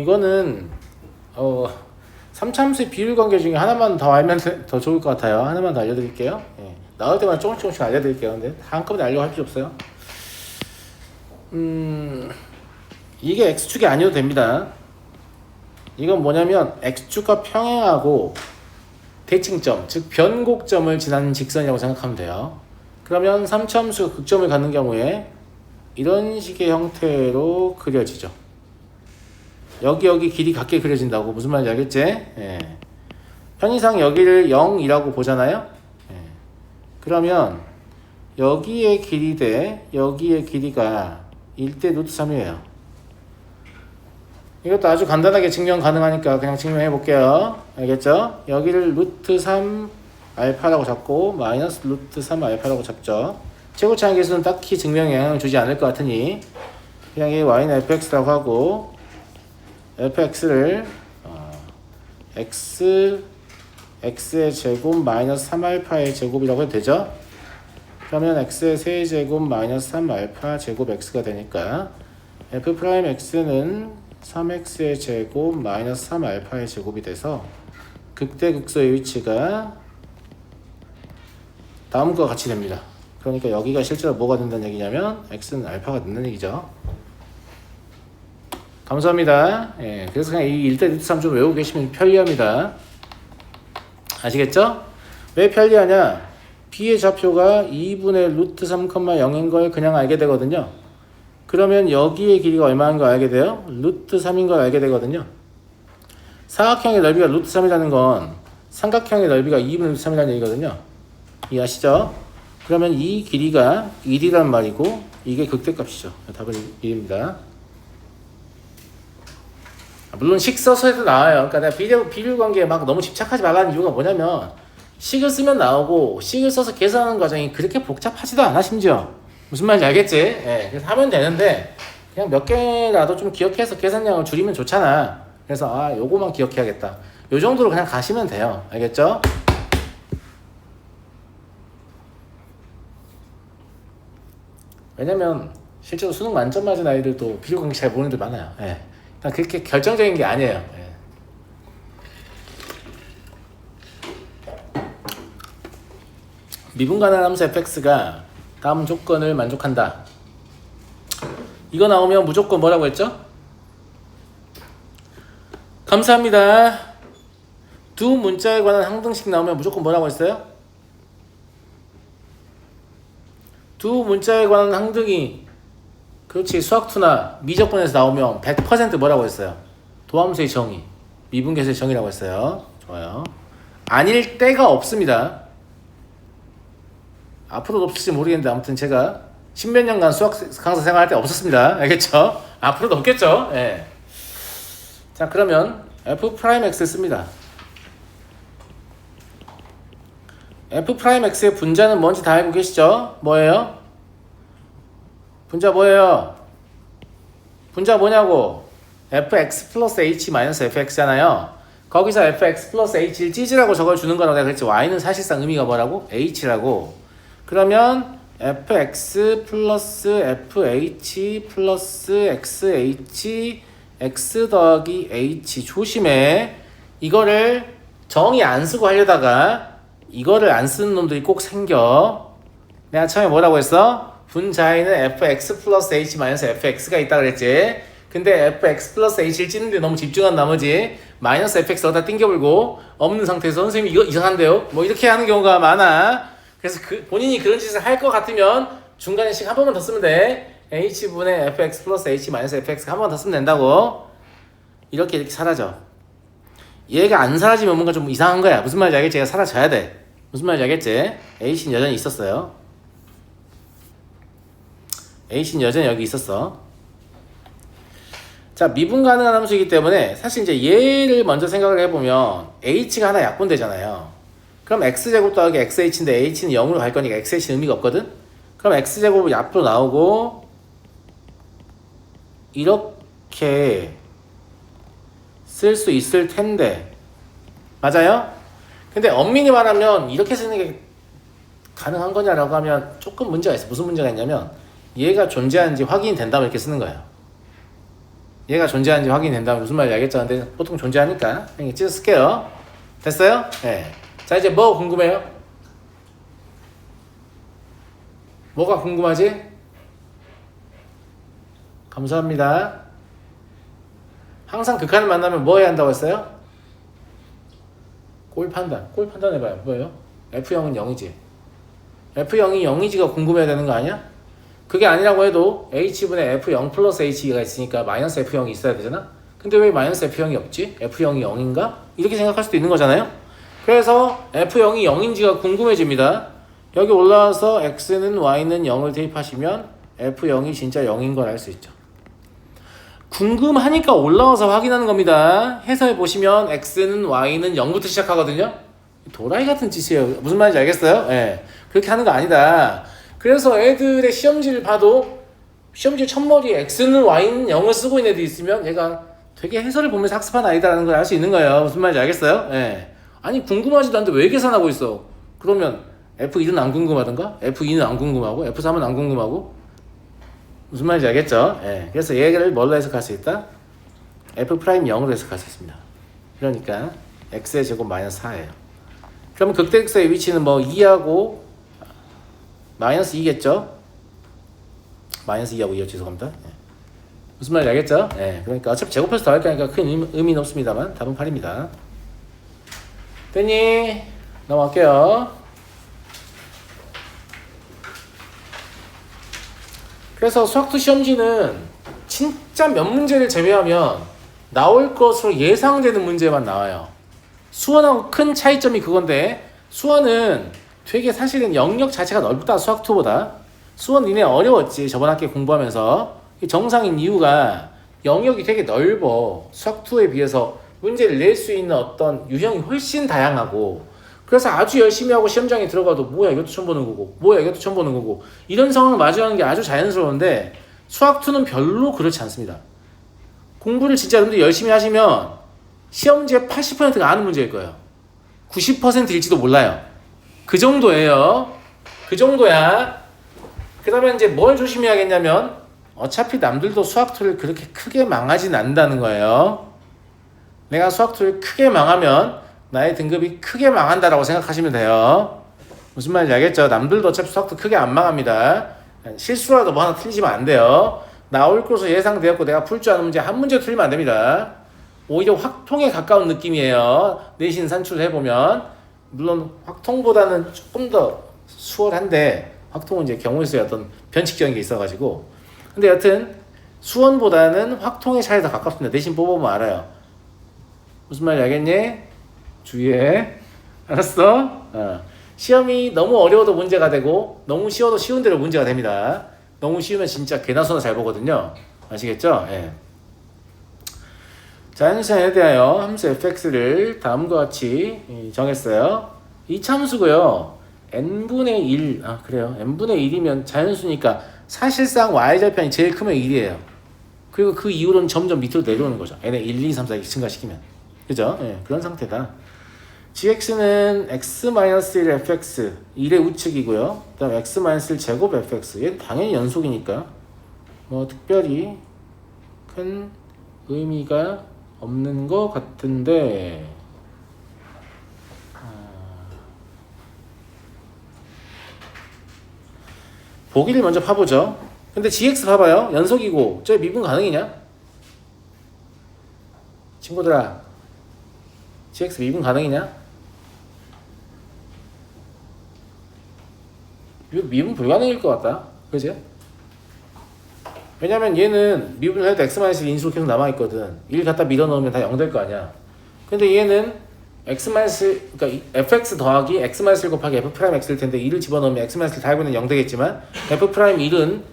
이거는 3차함수의 비율 관계 중에 하나만 더 알면 더 좋을 것 같아요. 하나만 더 알려드릴게요. 나올 때만 조금씩 알려드릴게요. 근데 다 한꺼번에 알려고 할 필요 없어요. 이게 x축이 아니어도 됩니다. 이건 뭐냐면 x축과 평행하고 대칭점, 즉 변곡점을 지나는 직선이라고 생각하면 돼요. 그러면 3차함수가 극점을 갖는 경우에 이런 식의 형태로 그려지죠. 여기 길이 같게 그려진다고. 무슨 말인지 알겠지? 편의상 여기를 0이라고 보잖아요. 그러면 여기의 길이 대 여기의 길이가 1대 루트 3이에요. 이것도 아주 간단하게 증명 가능하니까 그냥 증명해 볼게요. 알겠죠? 여기를 루트 3 알파라고 잡고 마이너스 루트 3 알파라고 잡죠. 최고차항 계수는 딱히 증명에 영향을 주지 않을 것 같으니 그냥 이 y는 fx라고 하고 fx를 x의 제곱 마이너스 3알파의 제곱이라고 해도 되죠? 그러면 x의 세제곱 마이너스 3알파 제곱 x가 되니까 f'x는 3x의 제곱 마이너스 3알파의 제곱이 돼서 극대극소의 위치가 다음과 같이 됩니다. 그러니까 여기가 실제로 뭐가 된다는 얘기냐면 x는 알파가 된다는 얘기죠. 감사합니다. 그래서 그냥 이 1대 루트 3 좀 외우고 계시면 편리합니다. 아시겠죠? 왜 편리하냐? b의 좌표가 2분의 루트 3,0인 걸 그냥 알게 되거든요. 그러면 여기의 길이가 얼마인 걸 알게 돼요? 루트 3인 걸 알게 되거든요. 사각형의 넓이가 루트 3이라는 건 삼각형의 넓이가 2분의 루트 3이라는 얘기거든요. 이해하시죠? 그러면 이 길이가 1이란 말이고 이게 극대값이죠. 답은 1입니다. 물론 식 써서 해도 나와요. 그러니까 내가 비율 관계에 막 너무 집착하지 말라는 이유가 뭐냐면 식을 쓰면 나오고 식을 써서 계산하는 과정이 그렇게 복잡하지도 않아. 심지어 무슨 말인지 알겠지? 예, 그래서 하면 되는데 그냥 몇 개라도 좀 기억해서 계산량을 줄이면 좋잖아. 그래서 요거만 기억해야겠다. 요 정도로 그냥 가시면 돼요. 알겠죠? 왜냐면 실제로 수능 만점 맞은 아이들도 비율 관계 잘 모르는 애들 많아요. 예. 그렇게 결정적인 게 아니에요. 예. 미분가능한 함수 fx가 다음 조건을 만족한다. 이거 나오면 무조건 뭐라고 했죠? 감사합니다. 두 문자에 관한 항등식 나오면 무조건 뭐라고 했어요? 두 문자에 관한 항등이 그렇지 수학2나 미적분에서 나오면 100% 뭐라고 했어요? 도함수의 정의, 미분계수의 정의라고 했어요. 좋아요. 아닐 때가 없습니다. 앞으로도 없을지 모르겠는데 아무튼 제가 십몇 년간 수학 강사 생활할 때 없었습니다. 알겠죠? 앞으로도 없겠죠? 예. 자, 그러면 f'x 씁니다. f'x의 분자는 뭔지 다 알고 계시죠? 뭐예요? 분자 뭐예요? 분자 뭐냐고? fx 플러스 h 마이너스 fx잖아요. 거기서 fx 플러스 h를 찌지라고 적어주는 거라고 내가 그랬지. y는 사실상 의미가 뭐라고? h라고. 그러면 fx 플러스 fh 플러스 xh x 더하기 h. 조심해. 이거를 정의 안 쓰고 하려다가 이거를 안 쓰는 놈들이 꼭 생겨. 내가 처음에 뭐라고 했어? 분자에는 fx 플러스 h 마이너스 fx가 있다 그랬지. 근데 fx 플러스 h를 찌는데 너무 집중한 나머지 마이너스 fx 어디다 띵겨불고 없는 상태에서 선생님이 이거 이상한데요? 뭐 이렇게 하는 경우가 많아. 그래서 본인이 그런 짓을 할 것 같으면 중간에 식 한 번만 더 쓰면 돼. h분의 fx 플러스 h 마이너스 fx가 한 번 더 쓰면 된다고. 이렇게 사라져. 얘가 안 사라지면 뭔가 좀 이상한 거야. 무슨 말인지 알겠지? 얘가 사라져야 돼. 무슨 말인지 알겠지? h는 여전히 있었어요. h는 여전히 여기 있었어. 자, 미분 가능한 함수이기 때문에 사실 이제 얘를 먼저 생각을 해보면 h가 하나 약분되잖아요. 그럼 x제곱 더하기 xh인데 h는 0으로 갈 거니까 xh는 의미가 없거든? 그럼 x제곱이 앞으로 나오고 이렇게 쓸 수 있을 텐데 맞아요? 근데 엄밀히 말하면 이렇게 쓰는 게 가능한 거냐라고 하면 조금 문제가 있어. 무슨 문제가 있냐면 얘가 존재하는지 확인이 된다면 이렇게 쓰는 거예요. 얘가 존재하는지 확인이 된다면 무슨 말인지 알겠죠? 근데 보통 존재하니까 그냥 찢어 쓸게요. 됐어요? 네. 자, 이제 뭐 궁금해요? 뭐가 궁금하지? 감사합니다. 항상 극한을 만나면 뭐 해야 한다고 했어요? 꼴 판단. 꼴 판단 해봐요. 뭐예요? F0은 0이지. F0이 0이지가 궁금해야 되는 거 아니야? 그게 아니라고 해도 H분의 F0 플러스 H가 있으니까 마이너스 F0이 있어야 되잖아? 근데 왜 마이너스 F0이 없지? F0이 0인가? 이렇게 생각할 수도 있는 거잖아요? 그래서 F0이 0인지가 궁금해집니다. 여기 올라와서 X는 Y는 0을 대입하시면 F0이 진짜 0인 걸 알 수 있죠. 궁금하니까 올라와서 확인하는 겁니다. 해설해 보시면 X는 Y는 0부터 시작하거든요. 도라이 같은 짓이에요. 무슨 말인지 알겠어요? 예. 그렇게 하는 거 아니다. 그래서 애들의 시험지를 봐도 시험지 첫머리에 X는 Y는 0을 쓰고 있는 애들이 있으면 얘가 되게 해설을 보면서 학습한 아이다라는 걸 알 수 있는 거예요. 무슨 말인지 알겠어요? 예. 아니 궁금하지도 않는데 왜 계산하고 있어? 그러면 F1은 안 궁금하던가? F2는 안 궁금하고 F3은 안 궁금하고 무슨 말인지 알겠죠? 예. 그래서 얘를 뭘로 해석할 수 있다? F'0으로 해석할 수 있습니다. 그러니까 X의 제곱 마이너스 4예요. 그러면 극대극소의 위치는 뭐 2하고 마이너스 2겠죠? 마이너스 2하고 2요. 죄송합니다. 예. 무슨 말인지 알겠죠? 예. 그러니까 어차피 제곱해서 더할 거니까 큰 의미는 없습니다만 답은 8입니다. 됐니? 넘어갈게요. 그래서 수학2 시험지는 진짜 몇 문제를 제외하면 나올 것으로 예상되는 문제만 나와요. 수원하고 큰 차이점이 그건데, 수원은 되게 사실은 영역 자체가 넓다, 수학2보다. 수원 니네 어려웠지, 저번 학기 공부하면서. 정상인 이유가 영역이 되게 넓어. 수학2에 비해서 문제를 낼 수 있는 어떤 유형이 훨씬 다양하고, 그래서 아주 열심히 하고 시험장에 들어가도 뭐야 이것도 처음 보는 거고, 뭐야 이것도 처음 보는 거고, 이런 상황을 마주하는 게 아주 자연스러운데, 수학2는 별로 그렇지 않습니다. 공부를 진짜 여러분들 열심히 하시면 시험지의 80%가 아는 문제일 거예요. 90%일지도 몰라요. 그 정도예요. 그 정도야. 그 다음에 이제 뭘 조심해야겠냐면, 어차피 남들도 수학2를 그렇게 크게 망하진 않는다는 거예요. 내가 수학2를 크게 망하면 나의 등급이 크게 망한다라고 생각하시면 돼요. 무슨 말인지 알겠죠? 남들도 어차피 수학2 크게 안 망합니다. 실수라도 뭐 하나 틀리시면 안 돼요. 나올 것으로 예상되었고 내가 풀 줄 아는 문제 한 문제 틀리면 안 됩니다. 오히려 확통에 가까운 느낌이에요. 내신 산출을 해보면. 물론 확통보다는 조금 더 수월한데, 확통은 이제 경우의 수의 어떤 변칙적인 게 있어가지고. 근데 여튼 수원보다는 확통의 차이에 더 가깝습니다. 내신 뽑아보면 알아요. 무슨 말인지 알겠니? 주의해. 알았어? 시험이 너무 어려워도 문제가 되고 너무 쉬워도 쉬운 대로 문제가 됩니다. 너무 쉬우면 진짜 개나 소나 잘 보거든요. 아시겠죠? 예. 자연시장에 대하여 함수 fx를 다음과 같이 정했어요. 이 참수고요. n분의 1, 그래요. n분의 1이면 자연수니까 사실상 y절편이 제일 크면 1이에요. 그리고 그 이후로는 점점 밑으로 내려오는 거죠. n의 1, 2, 3, 4 이렇게 증가시키면. 그죠? 예, 그런 상태다. gx는 x-1 fx 1의 우측이고요. 그 다음 x-1 제곱 fx, 얘는 당연히 연속이니까 뭐 특별히 큰 의미가 없는 것 같은데, 보기를 먼저 파보죠. 근데 gx 봐봐요. 연속이고 저 미분 가능이냐? 친구들아, gx 미분 가능이냐? 미분 불가능일 것 같다. 그지? 왜냐면 얘는 미분을 해도 x-1 인수로 계속 남아있거든. 1 갖다 밀어넣으면 다 0 될 거 아니야. 근데 얘는 그러니까 fx 더하기 x-1 곱하기 f'x일 텐데 2를 집어넣으면 x-1 다 해보면 0 되겠지만 f'1은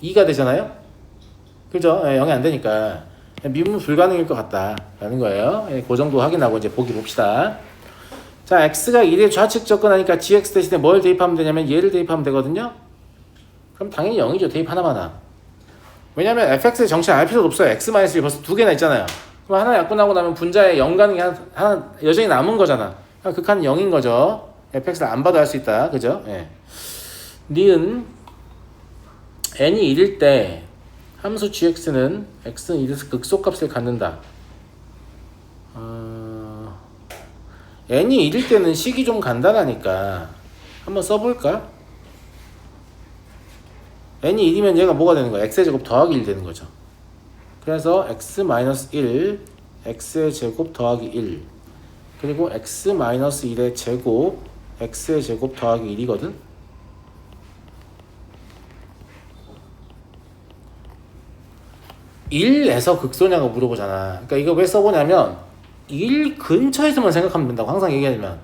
2가 되잖아요. 그죠? 0이 안 되니까 미분 불가능일 것 같다라는 거예요. 그 정도 확인하고 이제 보기 봅시다. 자, x가 1의 좌측 접근하니까 gx 대신에 뭘 대입하면 되냐면 얘를 대입하면 되거든요. 그럼 당연히 0이죠. 대입 하나마다. 왜냐면 fx의 정체를 알 필요도 없어요. x-1이 벌써 두 개나 있잖아요. 그럼 하나 약분하고 나면 분자에 0 가는 게 하나 여전히 남은 거잖아. 극한은 0인 거죠. fx를 안 봐도 알 수 있다. 그죠? 예. 니은 n이 1일 때 함수 gx는 x는 1에서 극소값을 갖는다. n이 1일 때는 식이 좀 간단하니까 한번 써볼까? n이 1이면 얘가 뭐가 되는 거야? x의 제곱 더하기 1 되는 거죠. 그래서 x-1 x의 제곱 더하기 1 그리고 x-1의 제곱 x의 제곱 더하기 1이거든. (1에서) 극소냐고 물어보잖아. 그러니까 이거 왜 써보냐면 1 근처에서만 생각하면 된다고 항상 얘기하지만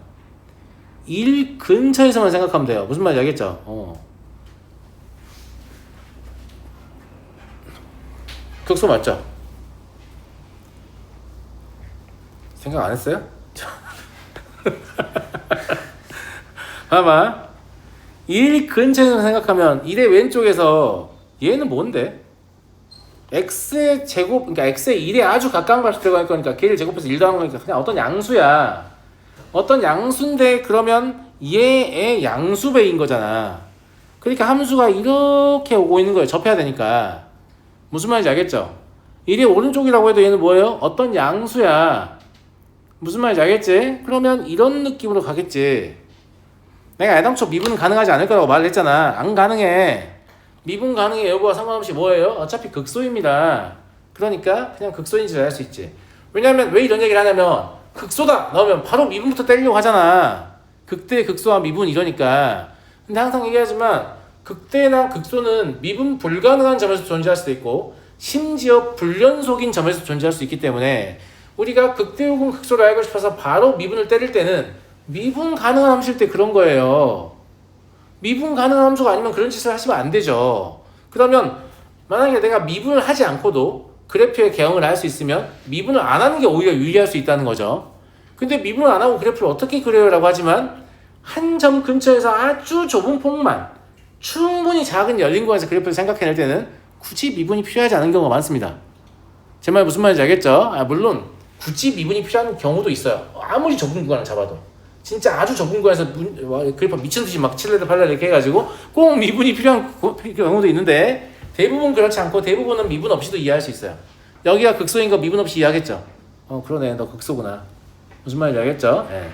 1 근처에서만 생각하면 돼요. 무슨 말인지 알겠죠? 극소 맞죠? 생각 안 했어요? 봐봐. 1 근처에서 생각하면 1의 왼쪽에서 얘는 뭔데? x의 제곱, 그러니까 x의 1에 아주 가까운 값이 들어갈 거니까 걔를 제곱해서 1 더하는 거니까 그냥 어떤 양수야. 어떤 양수인데 그러면 얘의 양수배인 거잖아. 그러니까 함수가 이렇게 오고 있는 거예요. 접해야 되니까. 무슨 말인지 알겠죠? 1이 오른쪽이라고 해도 얘는 뭐예요? 어떤 양수야. 무슨 말인지 알겠지? 그러면 이런 느낌으로 가겠지. 내가 애당초 미분은 가능하지 않을 거라고 말을 했잖아. 안 가능해. 미분 가능해 여부와 상관없이 뭐예요? 어차피 극소입니다. 그러니까 그냥 극소인지 알 수 있지. 왜냐면 왜 이런 얘기를 하냐면 극소다 나오면 바로 미분부터 때리려고 하잖아. 극대, 극소와 미분 이러니까. 근데 항상 얘기하지만 극대나 극소는 미분 불가능한 점에서 존재할 수도 있고 심지어 불연속인 점에서 존재할 수 있기 때문에 우리가 극대 혹은 극소를 알고 싶어서 바로 미분을 때릴 때는 미분 가능한 함수일 때 그런 거예요. 미분 가능한 함수가 아니면 그런 짓을 하시면 안 되죠. 그러면 만약에 내가 미분을 하지 않고도 그래프의 개형을 할 수 있으면 미분을 안 하는 게 오히려 유리할 수 있다는 거죠. 근데 미분을 안 하고 그래프를 어떻게 그려요? 라고 하지만 한 점 근처에서 아주 좁은 폭만 충분히 작은 열린 공간에서 그래프를 생각해낼 때는 굳이 미분이 필요하지 않은 경우가 많습니다. 제 말 무슨 말인지 알겠죠? 물론 굳이 미분이 필요한 경우도 있어요. 아무리 좁은 구간을 잡아도 진짜 아주 좁은 구간에서 그래프 미친듯이 막 칠레드 팔레드 이렇게 해가지고 꼭 미분이 필요한 경우도 있는데 대부분 그렇지 않고 대부분은 미분 없이도 이해할 수 있어요. 여기가 극소인 거 미분 없이 이해하겠죠? 그러네, 너 극소구나. 무슨 말인지 알겠죠? 네.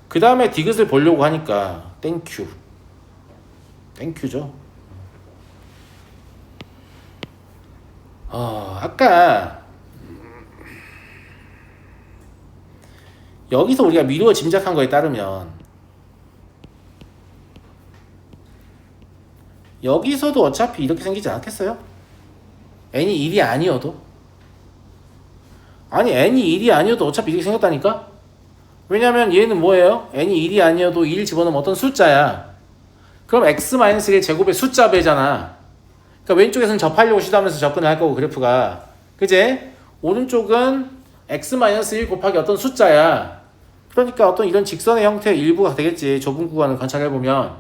그 다음에 디귿을 보려고 하니까 땡큐죠. 아까 여기서 우리가 미루어 짐작한 거에 따르면 여기서도 어차피 이렇게 생기지 않겠어요? n이 1이 아니어도? 아니 n이 1이 아니어도 어차피 이렇게 생겼다니까? 왜냐면 얘는 뭐예요? n이 1이 아니어도 1 집어넣으면 어떤 숫자야. 그럼 x-1의 제곱의 숫자 배잖아. 그러니까 왼쪽에서는 접하려고 시도하면서 접근을 할 거고 그래프가. 그제? 오른쪽은 x-1 곱하기 어떤 숫자야. 그러니까 어떤 이런 직선의 형태의 일부가 되겠지. 좁은 구간을 관찰해보면.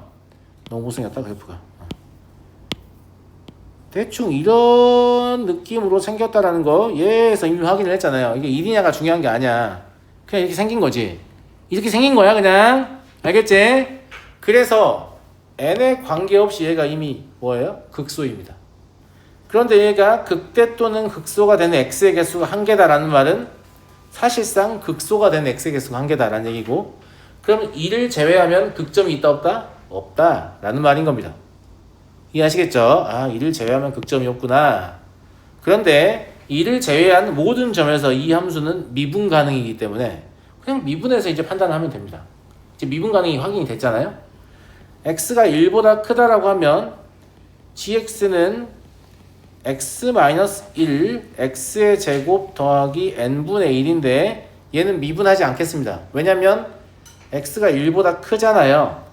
너무 못생겼다 그래프가. 대충 이런 느낌으로 생겼다라는 거 얘에서 이미 확인을 했잖아요. 이게 1이냐가 중요한 게 아니야. 그냥 이렇게 생긴 거지. 이렇게 생긴 거야 그냥. 알겠지? 그래서 n에 관계없이 얘가 이미 뭐예요? 극소입니다. 그런데 얘가 극대 또는 극소가 되는 x의 개수가 한 개다라는 말은 사실상 극소가 되는 x의 개수가 한 개다라는 얘기고, 그럼 2를 제외하면 극점이 있다 없다? 없다라는 말인 겁니다. 이해하시겠죠? 2를 제외하면 극점이 없구나. 그런데 2를 제외한 모든 점에서 이 함수는 미분 가능이기 때문에 그냥 미분해서 이제 판단을 하면 됩니다. 이제 미분 가능이 확인이 됐잖아요. x가 1보다 크다라고 하면 gx는 x-1 x의 제곱 더하기 n분의 1인데 얘는 미분하지 않겠습니다. 왜냐면 x가 1보다 크잖아요.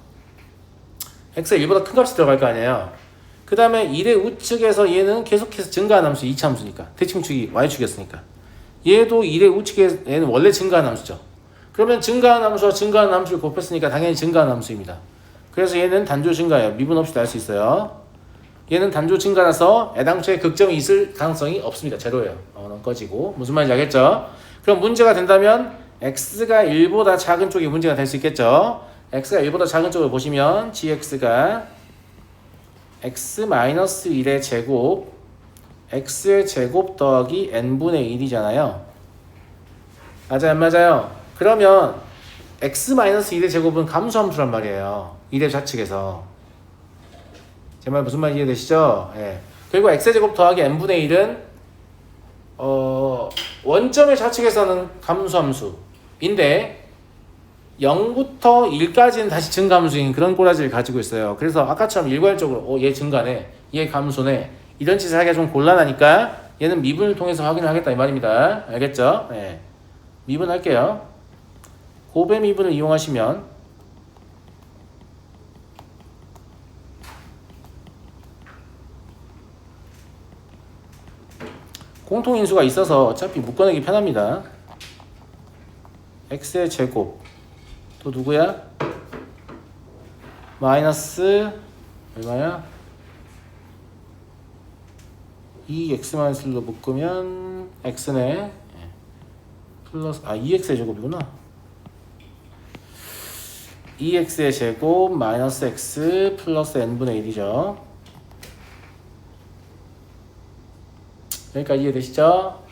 x가 1보다 큰 값이 들어갈 거 아니에요. 그 다음에 1의 우측에서 얘는 계속해서 증가하는 함수 2차 함수니까 대칭축이 y축이었으니까 얘도 1의 우측에 얘는 원래 증가하는 함수죠. 그러면 증가하는 함수와 증가하는 함수를 곱했으니까 당연히 증가하는 함수입니다. 그래서 얘는 단조 증가예요. 미분 없이도 알 수 있어요. 얘는 단조 증가라서 애당초에 극점이 있을 가능성이 없습니다. 제로예요. 넌 꺼지고. 무슨 말인지 알겠죠? 그럼 문제가 된다면 x가 1보다 작은 쪽이 문제가 될 수 있겠죠? x가 1보다 작은 쪽을 보시면 gx가 x-1의 제곱 x의 제곱 더하기 n분의 1이잖아요. 맞아요? 안 맞아요? 그러면 x-1의 제곱은 감소함수란 말이에요. 1의 좌측에서. 제 말 무슨 말인지 이해되시죠? 예. 그리고 x의 제곱 더하기 n분의 1은 원점의 좌측에서는 감소함수인데 0부터 1까지는 다시 증가함수인 그런 꼬라지를 가지고 있어요. 그래서 아까처럼 일괄적으로 얘 증가네, 얘 감소네 이런 짓을 하기가 좀 곤란하니까 얘는 미분을 통해서 확인을 하겠다 이 말입니다. 알겠죠? 네. 미분할게요. 곱의 미분을 이용하시면 공통인수가 있어서 어차피 묶어내기 편합니다. x의 제곱 또 누구야? 마이너스 얼마야? 2x-1로 묶으면 x네. 플러스 2x의 제곱이구나. 2x의 제곱 마이너스 x 플러스 n분의 1이죠. 여기까지 이해되시죠?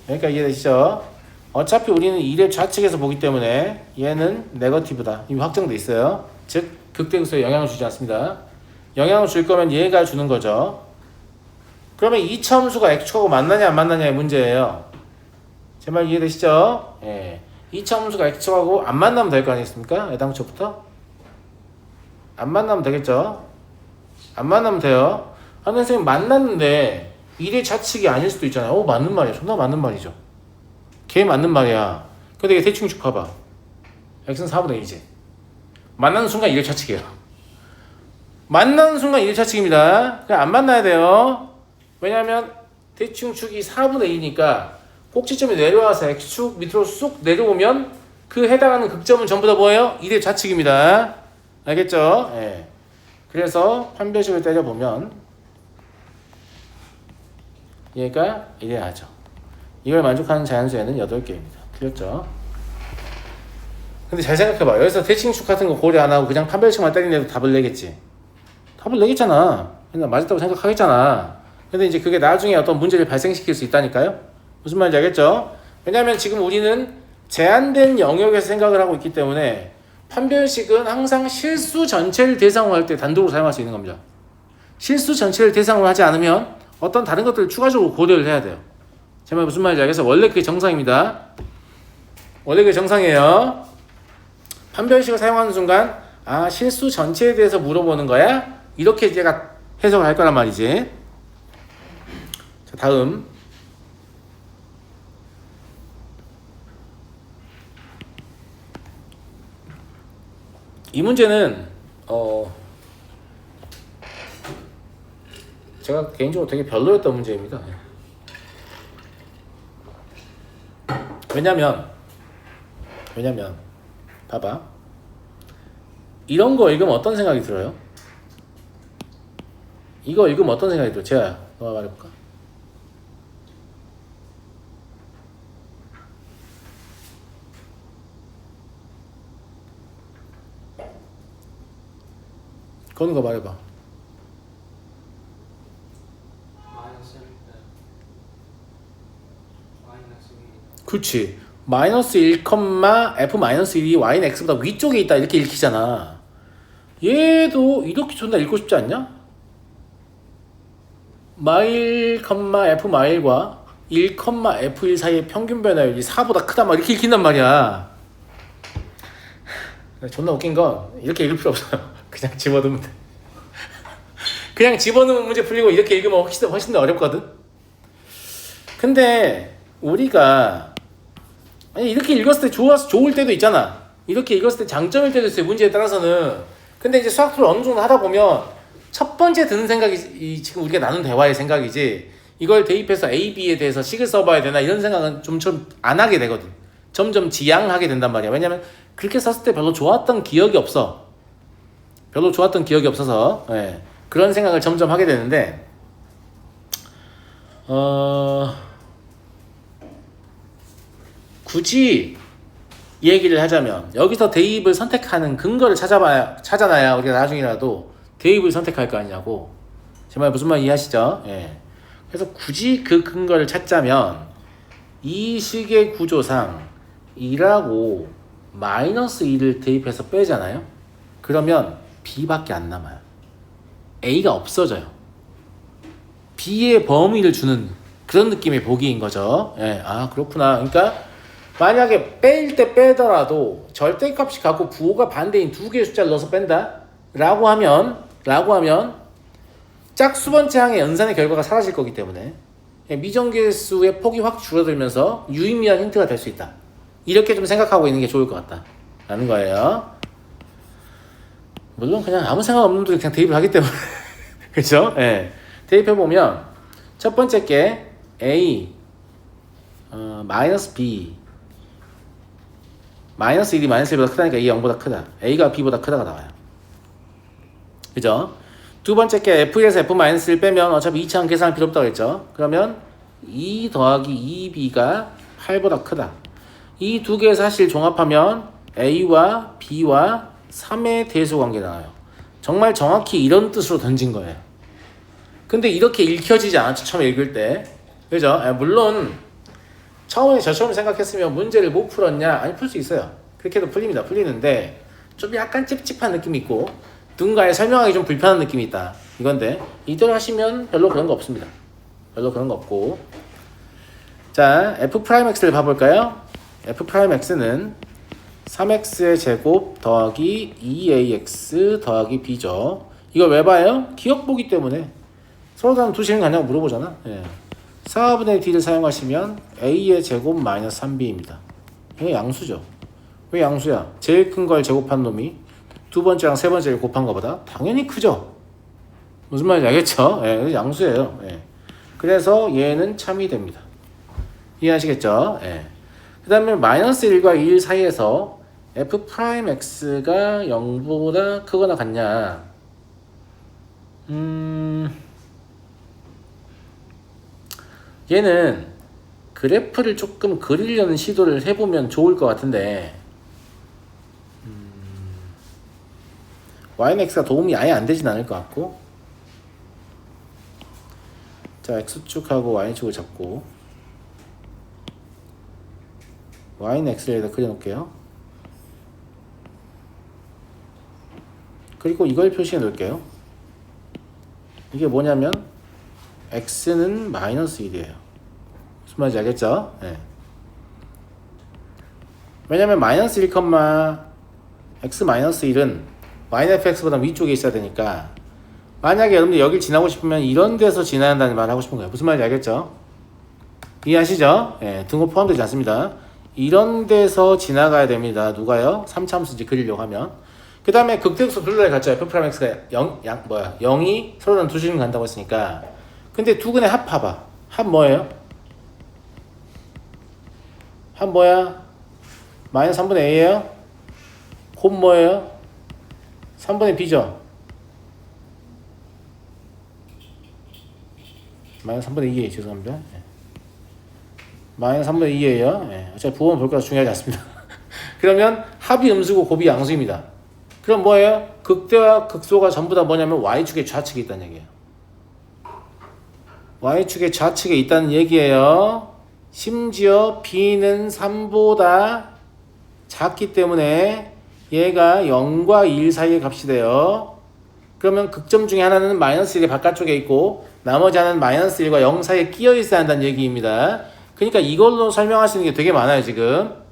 여기까지 이해되시죠? 어차피 우리는 1의 좌측에서 보기 때문에 얘는 네거티브다. 이미 확정돼 있어요. 즉 극대극소에 영향을 주지 않습니다. 영향을 줄 거면 얘가 주는 거죠. 그러면 2차 함수가 x축하고 만나냐 안 만나냐의 문제예요. 제 말 이해되시죠? 예. 2차 함수가 x축하고 안 만나면 될 거 아니겠습니까? 애당초부터 안 만나면 되겠죠? 안 만나면 돼요. 하는 선생님 만났는데 1의 좌측이 아닐 수도 있잖아요. 오, 맞는 말이야. 존나 맞는 말이죠. 걔 맞는 말이야. 근데 이게 대충 쭉 봐봐. x는 4분의 1이지. 만나는 순간 1의 좌측이에요. 만나는 순간 1의 좌측입니다. 그냥 안 만나야 돼요. 왜냐면 대충 축이 4분의 1이니까 꼭지점이 내려와서 x축 밑으로 쑥 내려오면 그 해당하는 극점은 전부 다 뭐예요? 1의 좌측입니다. 알겠죠? 예. 그래서 판별식을 때려보면 얘가 이래야 하죠. 이걸 만족하는 자연수에는 8개입니다. 틀렸죠? 근데 잘 생각해봐. 여기서 대칭축 같은 거 고려 안 하고 그냥 판별식만 때리는데도 답을 내겠지. 답을 내겠잖아. 그냥 맞았다고 생각하겠잖아. 근데 이제 그게 나중에 어떤 문제를 발생시킬 수 있다니까요? 무슨 말인지 알겠죠? 왜냐면 지금 우리는 제한된 영역에서 생각을 하고 있기 때문에 판별식은 항상 실수 전체를 대상으로 할 때 단독으로 사용할 수 있는 겁니다. 실수 전체를 대상으로 하지 않으면 어떤 다른 것들을 추가적으로 고려를 해야 돼요. 제 말 무슨 말인지 알겠어요? 원래 그게 정상입니다. 원래 그게 정상이에요. 판별식을 사용하는 순간 아 실수 전체에 대해서 물어보는 거야? 이렇게 제가 해석을 할 거란 말이지. 자, 다음 이 문제는 제가 개인적으로 되게 별로였던 문제입니다. 왜냐면 봐봐. 이런 거 읽으면 어떤 생각이 들어요? 이거 읽으면 어떤 생각이 들어? 재아야, 너가 말해볼까? 건우가 말해봐. 그렇지. 마이너스 1, f-1이 y는 x보다 위쪽에 있다 이렇게 읽히잖아. 얘도 이렇게 존나 읽고 싶지 않냐? 마일, f 마일과 1, f1 사이의 평균 변화율이 4보다 크다 막 이렇게 읽힌단 말이야. 존나 웃긴 건 이렇게 읽을 필요 없어요. 그냥 집어넣으면 돼. 그냥 집어넣으면 문제 풀리고 이렇게 읽으면 훨씬 더 어렵거든. 근데 우리가 아니 이렇게 읽었을 때 좋을 때도 있잖아. 이렇게 읽었을 때 장점일 때도 있어요. 문제에 따라서는. 근데 이제 수학투를 어느 정도 하다 보면 첫 번째 드는 생각이 지금 우리가 나눈 대화의 생각이지 이걸 대입해서 A, B에 대해서 식을 써봐야 되나 이런 생각은 좀 안 하게 되거든. 점점 지양하게 된단 말이야. 왜냐면 그렇게 썼을 때 별로 좋았던 기억이 없어. 별로 좋았던 기억이 없어서 예, 그런 생각을 점점 하게 되는데 굳이 얘기를 하자면 여기서 대입을 선택하는 근거를 찾아놔야 우리가 나중이라도 대입을 선택할 거 아니냐고. 제 말 무슨 말 이해하시죠? 예. 그래서 굳이 그 근거를 찾자면 이 식의 구조상 2라고 마이너스 2를 대입해서 빼잖아요. 그러면 B밖에 안 남아요. A가 없어져요. B의 범위를 주는 그런 느낌의 보기인 거죠. 예. 아 그렇구나. 그러니까 만약에 빼일 때 빼더라도 절대값이 갖고 부호가 반대인 두 개의 숫자를 넣어서 뺀다 라고 하면 짝수번째 항의 연산의 결과가 사라질 거기 때문에 미정계수의 폭이 확 줄어들면서 유의미한 힌트가 될 수 있다. 이렇게 좀 생각하고 있는 게 좋을 것 같다 라는 거예요. 물론 그냥 아무 생각 없는 분들이 그냥 대입을 하기 때문에 그렇죠? 예. 대입해보면 첫 번째 게 A 마이너스 B 마이너스 1이 마이너스 1보다 크다니까 A가 0보다 크다. A가 B보다 크다가 나와요. 그죠? 두 번째 게 F에서 F-1 빼면 어차피 2차원 계산할 필요 없다고 했죠. 그러면 2 더하기 2B가 8보다 크다. 이 두 개의 사실 종합하면 A와 B와 3의 대수 관계 나와요. 정말 정확히 이런 뜻으로 던진 거예요. 근데 이렇게 읽혀지지 않았죠. 처음에 읽을 때. 그죠? 물론 처음에 저처럼 생각했으면 문제를 못 풀었냐? 아니 풀 수 있어요. 그렇게 해도 풀립니다. 풀리는데 좀 약간 찝찝한 느낌이 있고 누군가에 설명하기 좀 불편한 느낌이 있다. 이건데 이대로 하시면 별로 그런 거 없습니다. 별로 그런 거 없고 자, f'x를 봐볼까요? f'x는 3x의 제곱 더하기 2ax 더하기 b죠. 이걸 왜 봐요? 기억 보기 때문에. 서로 다른 두 식은 가냐고 물어보잖아. 예. 4분의 d를 사용하시면 a의 제곱 마이너스 3b입니다. 이거 양수죠. 왜 양수야? 제일 큰 걸 제곱한 놈이 두 번째랑 세 번째를 곱한 것보다 당연히 크죠. 무슨 말인지 알겠죠? 예, 양수예요. 예. 그래서 얘는 참이 됩니다. 이해하시겠죠? 예. 그 다음에 마이너스 1과 1 사이에서 f'x가 0보다 크거나 같냐? 얘는 그래프를 조금 그리려는 시도를 해보면 좋을 것 같은데 y는 x가 도움이 아예 안 되진 않을 것 같고, 자, x축하고 y축을 잡고 y는 x를 여기다 그려놓을게요. 그리고 이걸 표시해 놓을게요. 이게 뭐냐면 x는 마이너스 1이에요. 무슨 말인지 알겠죠? 네. 왜냐면 마이너스 1, x 마이너스 1은 y는 fx보다 위쪽에 있어야 되니까, 만약에 여러분들 여길 지나고 싶으면 이런 데서 지나야 한다는 말을 하고 싶은 거예요. 무슨 말인지 알겠죠? 이해하시죠? 예, 등호 포함되지 않습니다. 이런 데서 지나가야 됩니다. 누가요? 3차함수 이제 그리려고 하면. 그 다음에 극대극소 글로에 갔죠. f'x가 0이 서로는 두 식은 간다고 했으니까. 근데 두 근의 합 봐봐. 합 뭐예요? 합 뭐야? 마이너스 3분의 a예요? 곱 뭐예요? 3분의 b죠? 마이너스 3분의 2에요. 죄송합니다. 예. 마이너스 3분의 2에요. 예. 어차피 부호는 볼 거라서 중요하지 않습니다. 그러면 합이 음수고 곱이 양수입니다. 그럼 뭐예요? 극대와 극소가 전부 다 뭐냐면 y축의 좌측에 있다는 얘기예요. y축의 좌측에 있다는 얘기예요. 심지어 b는 3보다 작기 때문에 얘가 0과 1 사이의 값이 돼요. 그러면 극점 중에 하나는 마이너스 1의 바깥쪽에 있고 나머지 하나는 마이너스 1과 0 사이에 끼어 있어야 한다는 얘기입니다. 그러니까 이걸로 설명할 수 있는 게 되게 많아요, 지금.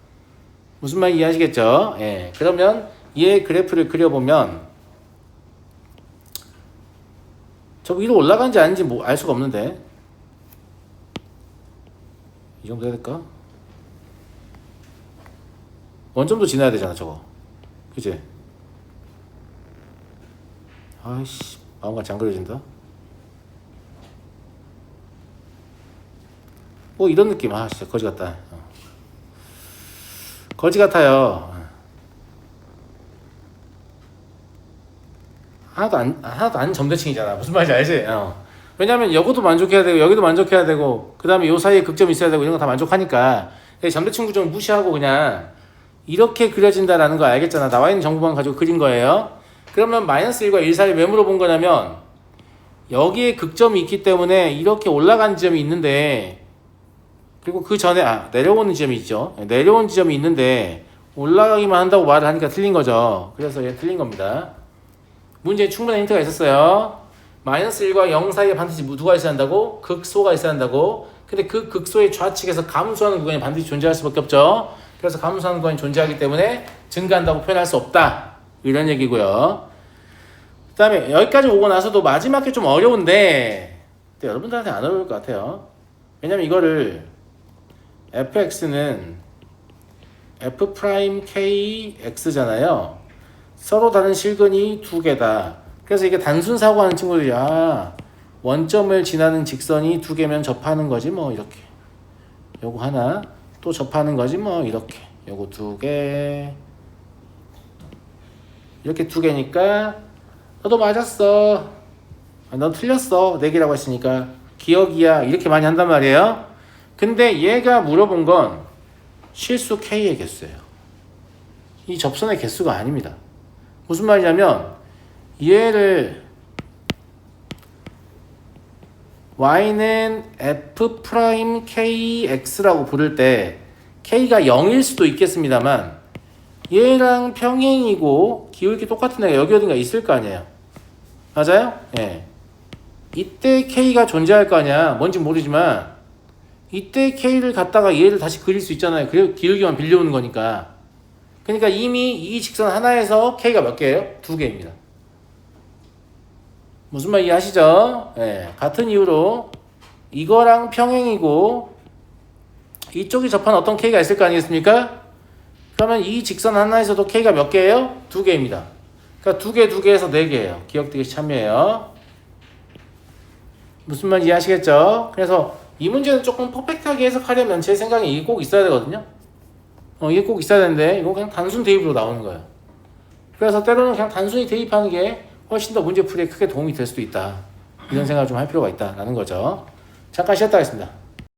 무슨 말인지 이해하시겠죠? 예. 그러면 얘 그래프를 그려보면 저 위로 올라간지 아닌지 뭐 알 수가 없는데, 이 정도 해야 될까? 원점도 지나야 되잖아, 저거. 그치? 아이씨, 마음같이 안 그려진다. 뭐 이런 느낌. 아 진짜 거지 같다. 거지 같아요. 하나도 안 점대칭이잖아. 무슨 말인지 알지? 왜냐면 여기도 만족해야 되고 여기도 만족해야 되고 그 다음에 요 사이에 극점이 있어야 되고 이런 거 다 만족하니까 점대칭 구조를 무시하고 그냥 이렇게 그려진다라는 거 알겠잖아. 나와 있는 정보만 가지고 그린 거예요. 그러면 마이너스 1과 1 사이 왜 물어본 거냐면 여기에 극점이 있기 때문에 이렇게 올라간 지점이 있는데, 그리고 그 전에 내려오는 지점이 있죠. 내려온 지점이 있는데 올라가기만 한다고 말을 하니까 틀린 거죠. 그래서 얘 틀린 겁니다. 문제에 충분한 힌트가 있었어요. 마이너스 1과 0 사이에 반드시 누가 있어야 한다고? 극소가 있어야 한다고. 근데 그 극소의 좌측에서 감소하는 구간이 반드시 존재할 수밖에 없죠. 그래서 감소하는 구간이 존재하기 때문에 증가한다고 표현할 수 없다, 이런 얘기고요. 그 다음에 여기까지 오고 나서도 마지막 게 좀 어려운데 근데 여러분들한테 안 어려울 것 같아요. 왜냐면 이거를 fx는 f'kx잖아요. 서로 다른 실근이 두 개다. 그래서 이게 단순 사고하는 친구들이 원점을 지나는 직선이 두 개면 접하는 거지 뭐 이렇게. 요거 하나 또 접하는 거지 뭐 이렇게. 요거 두 개. 이렇게 두 개니까 너도 맞았어. 넌 틀렸어. 네 개라고 했으니까 기억이야. 이렇게 많이 한단 말이에요. 근데 얘가 물어본 건 실수 K의 개수예요. 이 접선의 개수가 아닙니다. 무슨 말이냐면 얘를 y는 f'kx라고 부를 때 k가 0일 수도 있겠습니다만 얘랑 평행이고 기울기 똑같은 애가 여기 어딘가 있을 거 아니에요. 맞아요? 예. 이때 k가 존재할 거 아니야. 뭔지 모르지만 이때 K를 갖다가 얘를 다시 그릴 수 있잖아요. 기울기만 빌려오는 거니까. 그러니까 이미 이 직선 하나에서 K가 몇 개예요? 2개입니다. 무슨 말 이해하시죠? 네, 같은 이유로 이거랑 평행이고 이쪽이 접한 어떤 K가 있을 거 아니겠습니까? 그러면 이 직선 하나에서도 K가 몇 개예요? 2개입니다. 그러니까 2개에서 4개예요. 기억되기 참여해요. 무슨 말인지 이해하시겠죠? 그래서 이 문제는 조금 퍼펙트하게 해석하려면 제 생각에 이게 꼭 있어야 되거든요. 이게 꼭 있어야 되는데 이거 그냥 단순 대입으로 나오는 거예요. 그래서 때로는 그냥 단순히 대입하는 게 훨씬 더 문제 풀이에 크게 도움이 될 수도 있다. 이런 생각을 좀 할 필요가 있다라는 거죠. 잠깐 쉬었다 하겠습니다.